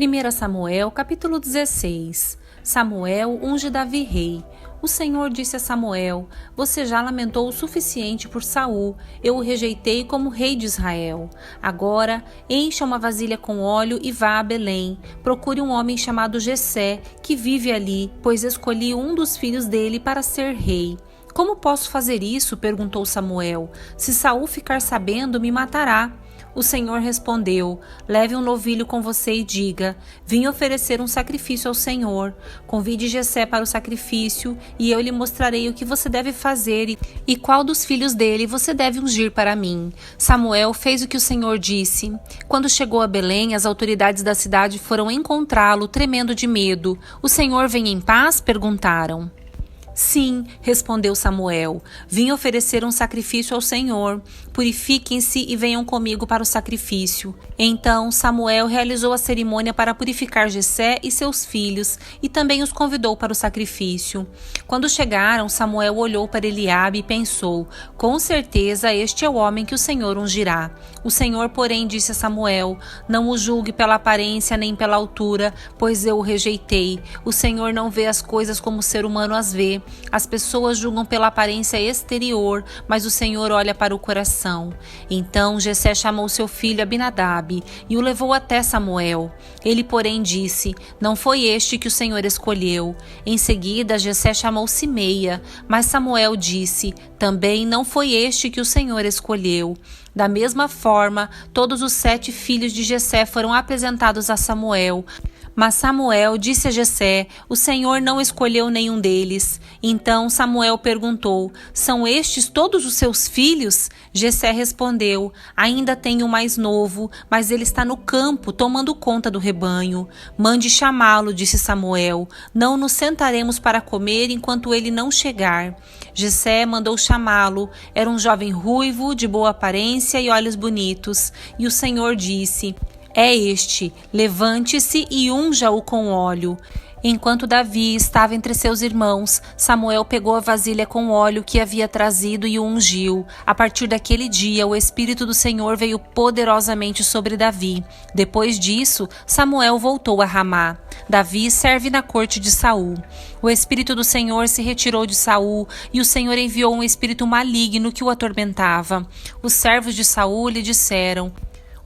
1 Samuel, capítulo 16. Samuel unge Davi rei. O Senhor disse a Samuel: Você já lamentou o suficiente por Saul. Eu o rejeitei como rei de Israel. Agora, encha uma vasilha com óleo e vá a Belém. Procure um homem chamado Jessé, que vive ali, pois escolhi um dos filhos dele para ser rei. Como posso fazer isso? Perguntou Samuel. Se Saul ficar sabendo, me matará. O Senhor respondeu: Leve um novilho com você e diga: Vim oferecer um sacrifício ao Senhor. Convide Jessé para o sacrifício, e eu lhe mostrarei o que você deve fazer e qual dos filhos dele você deve ungir para mim. Samuel fez o que o Senhor disse. Quando chegou a Belém, as autoridades da cidade foram encontrá-lo, tremendo de medo. O Senhor vem em paz? Perguntaram. Sim, respondeu Samuel, vim oferecer um sacrifício ao Senhor. Purifiquem-se e venham comigo para o sacrifício. Então Samuel realizou a cerimônia para purificar Jessé e seus filhos e também os convidou para o sacrifício. Quando chegaram, Samuel olhou para Eliabe e pensou: com certeza este é o homem que o Senhor ungirá. O Senhor, porém, disse a Samuel: Não o julgue pela aparência nem pela altura, pois eu o rejeitei. O Senhor não vê as coisas como o ser humano as vê. As pessoas julgam pela aparência exterior, mas o Senhor olha para o coração. Então Jessé chamou seu filho Abinadab e o levou até Samuel. Ele, porém, disse: Não foi este que o Senhor escolheu. Em seguida, Jessé chamou Simeia, mas Samuel disse: Também não foi este que o Senhor escolheu. Da mesma forma, todos os 7 filhos de Jessé foram apresentados a Samuel. Mas Samuel disse a Jessé: O Senhor não escolheu nenhum deles. Então Samuel perguntou: São estes todos os seus filhos? Jessé respondeu: Ainda tenho o mais novo, mas ele está no campo, tomando conta do rebanho. Mande chamá-lo, disse Samuel. Não nos sentaremos para comer enquanto ele não chegar. Jessé mandou chamá-lo. Era um jovem ruivo, de boa aparência e olhos bonitos. E o Senhor disse: É este, levante-se e unja-o com óleo. Enquanto Davi estava entre seus irmãos, Samuel pegou a vasilha com óleo que havia trazido e o ungiu. A partir daquele dia, o Espírito do Senhor veio poderosamente sobre Davi. Depois disso, Samuel voltou a Ramá. Davi serve na corte de Saul. O Espírito do Senhor se retirou de Saul, e o Senhor enviou um espírito maligno que o atormentava. Os servos de Saul lhe disseram: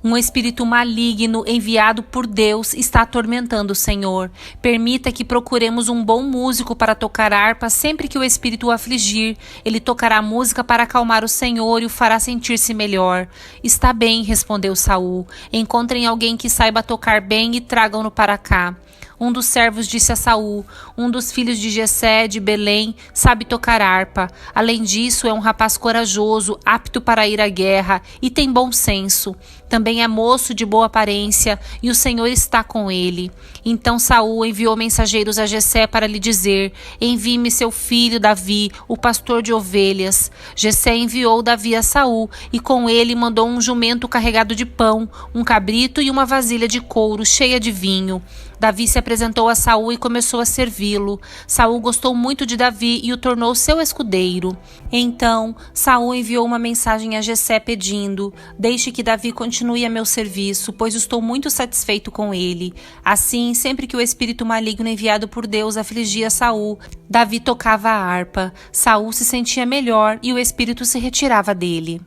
Um espírito maligno enviado por Deus está atormentando o Senhor. Permita que procuremos um bom músico para tocar harpa sempre que o espírito o afligir. Ele tocará música para acalmar o Senhor e o fará sentir-se melhor. Está bem, respondeu Saul. Encontrem alguém que saiba tocar bem e tragam-no para cá. Um dos servos disse a Saul: Um dos filhos de Jessé, de Belém, sabe tocar harpa. Além disso, é um rapaz corajoso, apto para ir à guerra e tem bom senso. Também é moço de boa aparência e o Senhor está com ele. Então Saul enviou mensageiros a Jessé para lhe dizer: Envie-me seu filho Davi, o pastor de ovelhas. Jessé enviou Davi a Saul e com ele mandou um jumento carregado de pão, um cabrito e uma vasilha de couro cheia de vinho. Davi se apresentou a Saul e começou a servi-lo. Saul gostou muito de Davi e o tornou seu escudeiro. Então Saul enviou uma mensagem a Jessé pedindo: Deixe que Davi continue a meu serviço, pois estou muito satisfeito com ele. Assim, sempre que o espírito maligno enviado por Deus afligia Saul, Davi tocava a harpa. Saul se sentia melhor e o espírito se retirava dele.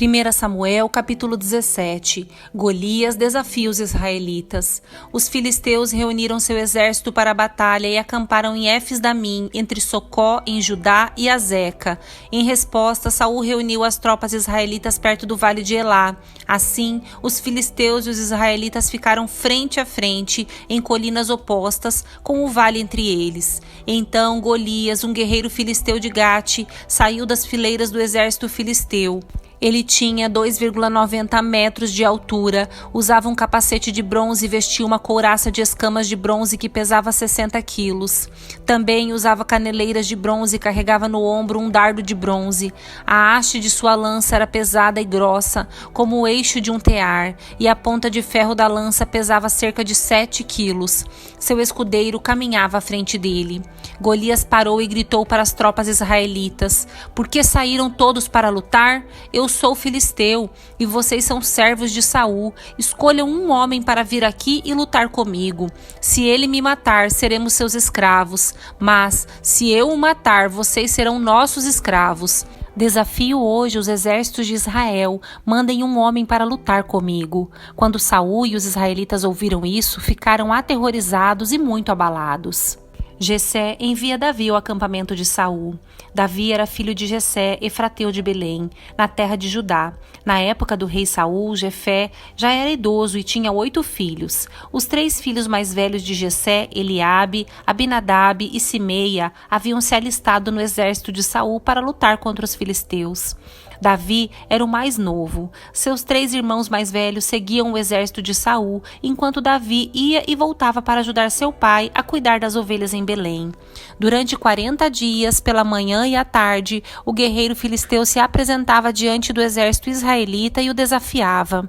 1 Samuel, capítulo 17. Golias desafia os israelitas. Os filisteus reuniram seu exército para a batalha e acamparam em Éfes-Damim, entre Socó, em Judá, e Azeca. Em resposta, Saul reuniu as tropas israelitas perto do vale de Elá. Assim, os filisteus e os israelitas ficaram frente a frente, em colinas opostas, com o vale entre eles. Então Golias, um guerreiro filisteu de Gate, saiu das fileiras do exército filisteu. Ele tinha 2,90 metros de altura, usava um capacete de bronze e vestia uma couraça de escamas de bronze que pesava 60 quilos. Também usava caneleiras de bronze e carregava no ombro um dardo de bronze. A haste de sua lança era pesada e grossa, como o eixo de um tear, e a ponta de ferro da lança pesava cerca de 7 quilos. Seu escudeiro caminhava à frente dele. Golias parou e gritou para as tropas israelitas: Por que saíram todos para lutar? Eu Eu sou filisteu e vocês são servos de Saul. Escolham um homem para vir aqui e lutar comigo. Se ele me matar, seremos seus escravos. Mas, se eu o matar, vocês serão nossos escravos. Desafio hoje os exércitos de Israel, mandem um homem para lutar comigo. Quando Saul e os israelitas ouviram isso, ficaram aterrorizados e muito abalados. Jessé envia Davi ao acampamento de Saul. Davi era filho de Jessé, efrateu de Belém, na terra de Judá. Na época do rei Saul, Jefé já era idoso e tinha 8 filhos. Os 3 filhos mais velhos de Jessé, Eliabe, Abinadab e Simeia, haviam se alistado no exército de Saul para lutar contra os filisteus. Davi era o mais novo. Seus 3 irmãos mais velhos seguiam o exército de Saul, enquanto Davi ia e voltava para ajudar seu pai a cuidar das ovelhas em Belém. Durante 40 dias, pela manhã e à tarde, o guerreiro filisteu se apresentava diante do exército israelita e o desafiava.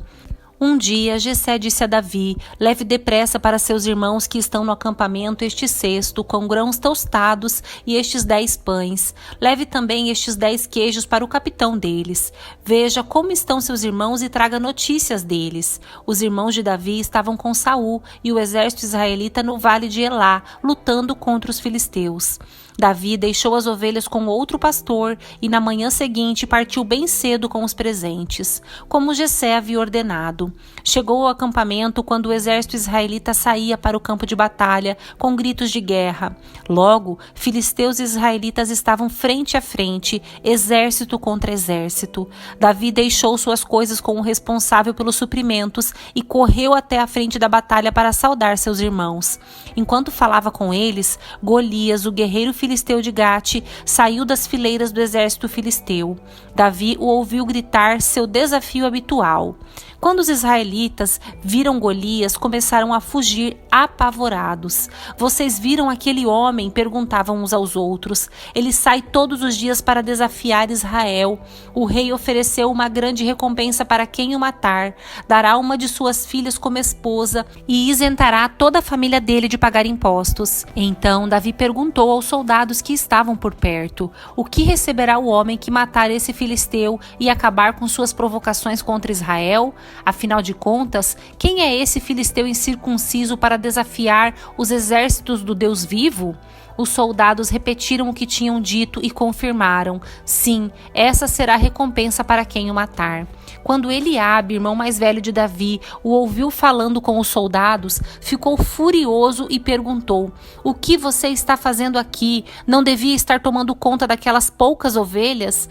Um dia, Jessé disse a Davi: leve depressa para seus irmãos que estão no acampamento este cesto com grãos tostados e estes 10 pães. Leve também estes 10 queijos para o capitão deles. Veja como estão seus irmãos e traga notícias deles. Os irmãos de Davi estavam com Saul e o exército israelita no vale de Elá, lutando contra os filisteus. Davi deixou as ovelhas com outro pastor e na manhã seguinte partiu bem cedo com os presentes, como Jessé havia ordenado. Chegou ao acampamento quando o exército israelita saía para o campo de batalha com gritos de guerra. Logo, filisteus e israelitas estavam frente a frente, exército contra exército. Davi deixou suas coisas com o responsável pelos suprimentos e correu até a frente da batalha para saudar seus irmãos. Enquanto falava com eles, Golias, o guerreiro filisteu de Gate, saiu das fileiras do exército filisteu. Davi o ouviu gritar seu desafio habitual. Quando os israelitas viram Golias, começaram a fugir apavorados. Vocês viram aquele homem? Perguntavam uns aos outros. Ele sai todos os dias para desafiar Israel. O rei ofereceu uma grande recompensa para quem o matar. Dará uma de suas filhas como esposa e isentará toda a família dele de pagar impostos. Então Davi perguntou aos soldados que estavam por perto: o que receberá o homem que matar esse filisteu e acabar com suas provocações contra Israel? Afinal de contas, quem é esse filisteu incircunciso para desafiar os exércitos do Deus vivo? Os soldados repetiram o que tinham dito e confirmaram: sim, essa será a recompensa para quem o matar. Quando Eliabe, irmão mais velho de Davi, o ouviu falando com os soldados, ficou furioso e perguntou: o que você está fazendo aqui? Não devia estar tomando conta daquelas poucas ovelhas?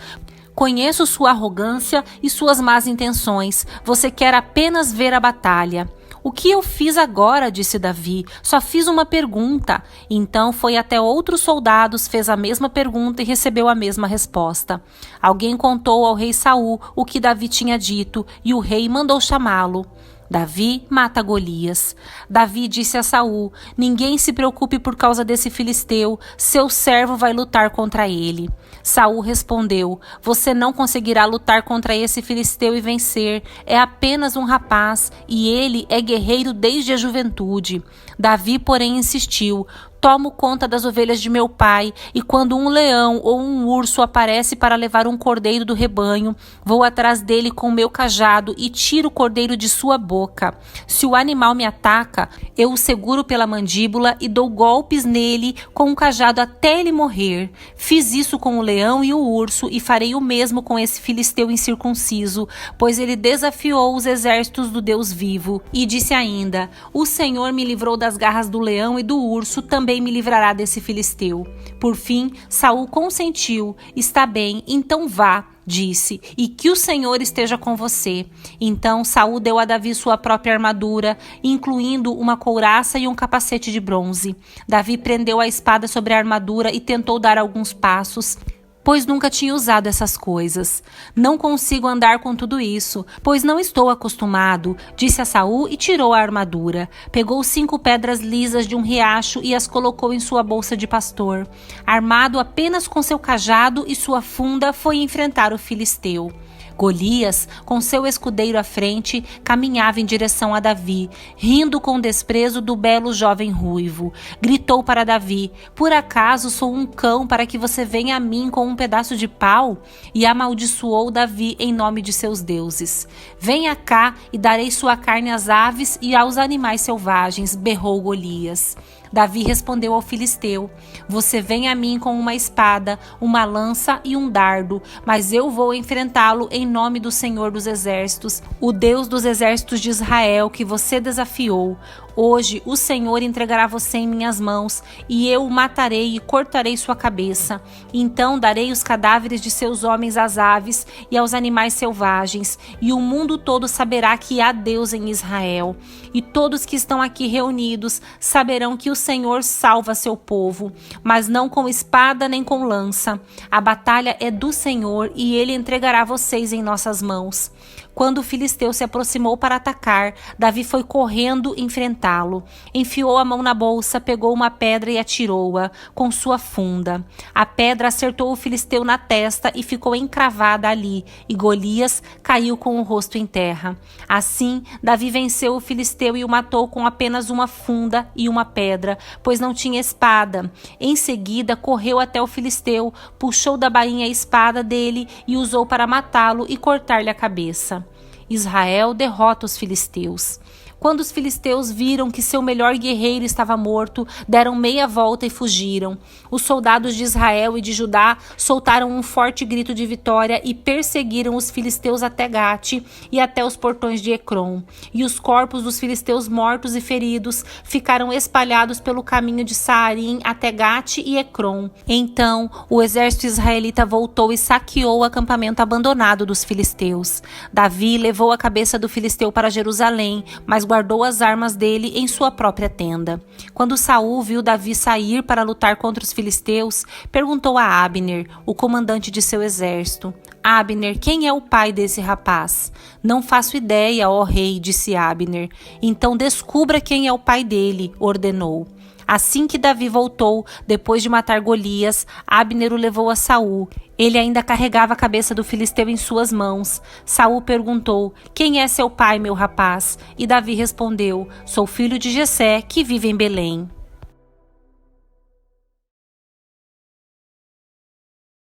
Conheço sua arrogância e suas más intenções. Você quer apenas ver a batalha. O que eu fiz agora? Disse Davi. Só fiz uma pergunta. Então foi até outros soldados, fez a mesma pergunta e recebeu a mesma resposta. Alguém contou ao rei Saul o que Davi tinha dito e o rei mandou chamá-lo. Davi mata Golias. Davi disse a Saul: ninguém se preocupe por causa desse filisteu, seu servo vai lutar contra ele. Saul respondeu: você não conseguirá lutar contra esse filisteu e vencer. É apenas um rapaz e ele é guerreiro desde a juventude. Davi, porém, insistiu: tomo conta das ovelhas de meu pai, e quando um leão ou um urso aparece para levar um cordeiro do rebanho, vou atrás dele com meu cajado e tiro o cordeiro de sua boca. Se o animal me ataca, eu o seguro pela mandíbula e dou golpes nele com o cajado até ele morrer. Fiz isso com o leão e o urso e farei o mesmo com esse filisteu incircunciso, pois ele desafiou os exércitos do Deus vivo. E disse ainda: o Senhor me livrou das garras do leão e do urso, também me livrará desse filisteu. Por fim, Saul consentiu. Está bem, então vá, disse, e que o Senhor esteja com você. Então Saul deu a Davi sua própria armadura, incluindo uma couraça e um capacete de bronze. Davi prendeu a espada sobre a armadura e tentou dar alguns passos, pois nunca tinha usado essas coisas. Não consigo andar com tudo isso, pois não estou acostumado, disse a Saul e tirou a armadura. Pegou 5 pedras lisas de um riacho e as colocou em sua bolsa de pastor. Armado apenas com seu cajado e sua funda, foi enfrentar o filisteu. Golias, com seu escudeiro à frente, caminhava em direção a Davi, rindo com desprezo do belo jovem ruivo. Gritou para Davi: "Por acaso sou um cão para que você venha a mim com um pedaço de pau?" E amaldiçoou Davi em nome de seus deuses. "Venha cá e darei sua carne às aves e aos animais selvagens", berrou Golias. Davi respondeu ao filisteu: "Você vem a mim com uma espada, uma lança e um dardo, mas eu vou enfrentá-lo em nome do Senhor dos Exércitos, o Deus dos exércitos de Israel, que você desafiou. Hoje o Senhor entregará você em minhas mãos, e eu o matarei e cortarei sua cabeça. Então darei os cadáveres de seus homens às aves e aos animais selvagens, e o mundo todo saberá que há Deus em Israel. E todos que estão aqui reunidos saberão que o Senhor salva seu povo, mas não com espada nem com lança. A batalha é do Senhor, e ele entregará vocês em nossas mãos." Quando o filisteu se aproximou para atacar, Davi foi correndo enfrentá-lo. Enfiou a mão na bolsa, pegou uma pedra e atirou-a com sua funda. A pedra acertou o filisteu na testa e ficou encravada ali, e Golias caiu com o rosto em terra. Assim, Davi venceu o filisteu e o matou com apenas uma funda e uma pedra, pois não tinha espada. Em seguida, correu até o filisteu, puxou da bainha a espada dele e usou para matá-lo e cortar-lhe a cabeça. Israel derrota os filisteus. Quando os filisteus viram que seu melhor guerreiro estava morto, deram meia volta e fugiram. Os soldados de Israel e de Judá soltaram um forte grito de vitória e perseguiram os filisteus até Gate e até os portões de Ecrom. E os corpos dos filisteus mortos e feridos ficaram espalhados pelo caminho de Saarim até Gate e Ecrom. Então o exército israelita voltou e saqueou o acampamento abandonado dos filisteus. Davi levou a cabeça do filisteu para Jerusalém, mas guardou as armas dele em sua própria tenda. Quando Saul viu Davi sair para lutar contra os filisteus, perguntou a Abner, o comandante de seu exército: "Abner, quem é o pai desse rapaz?" "Não faço ideia, ó rei", disse Abner. "Então descubra quem é o pai dele", ordenou. Assim que Davi voltou, depois de matar Golias, Abner o levou a Saul. Ele ainda carregava a cabeça do filisteu em suas mãos. Saul perguntou: "Quem é seu pai, meu rapaz?" E Davi respondeu: "Sou filho de Jessé, que vive em Belém."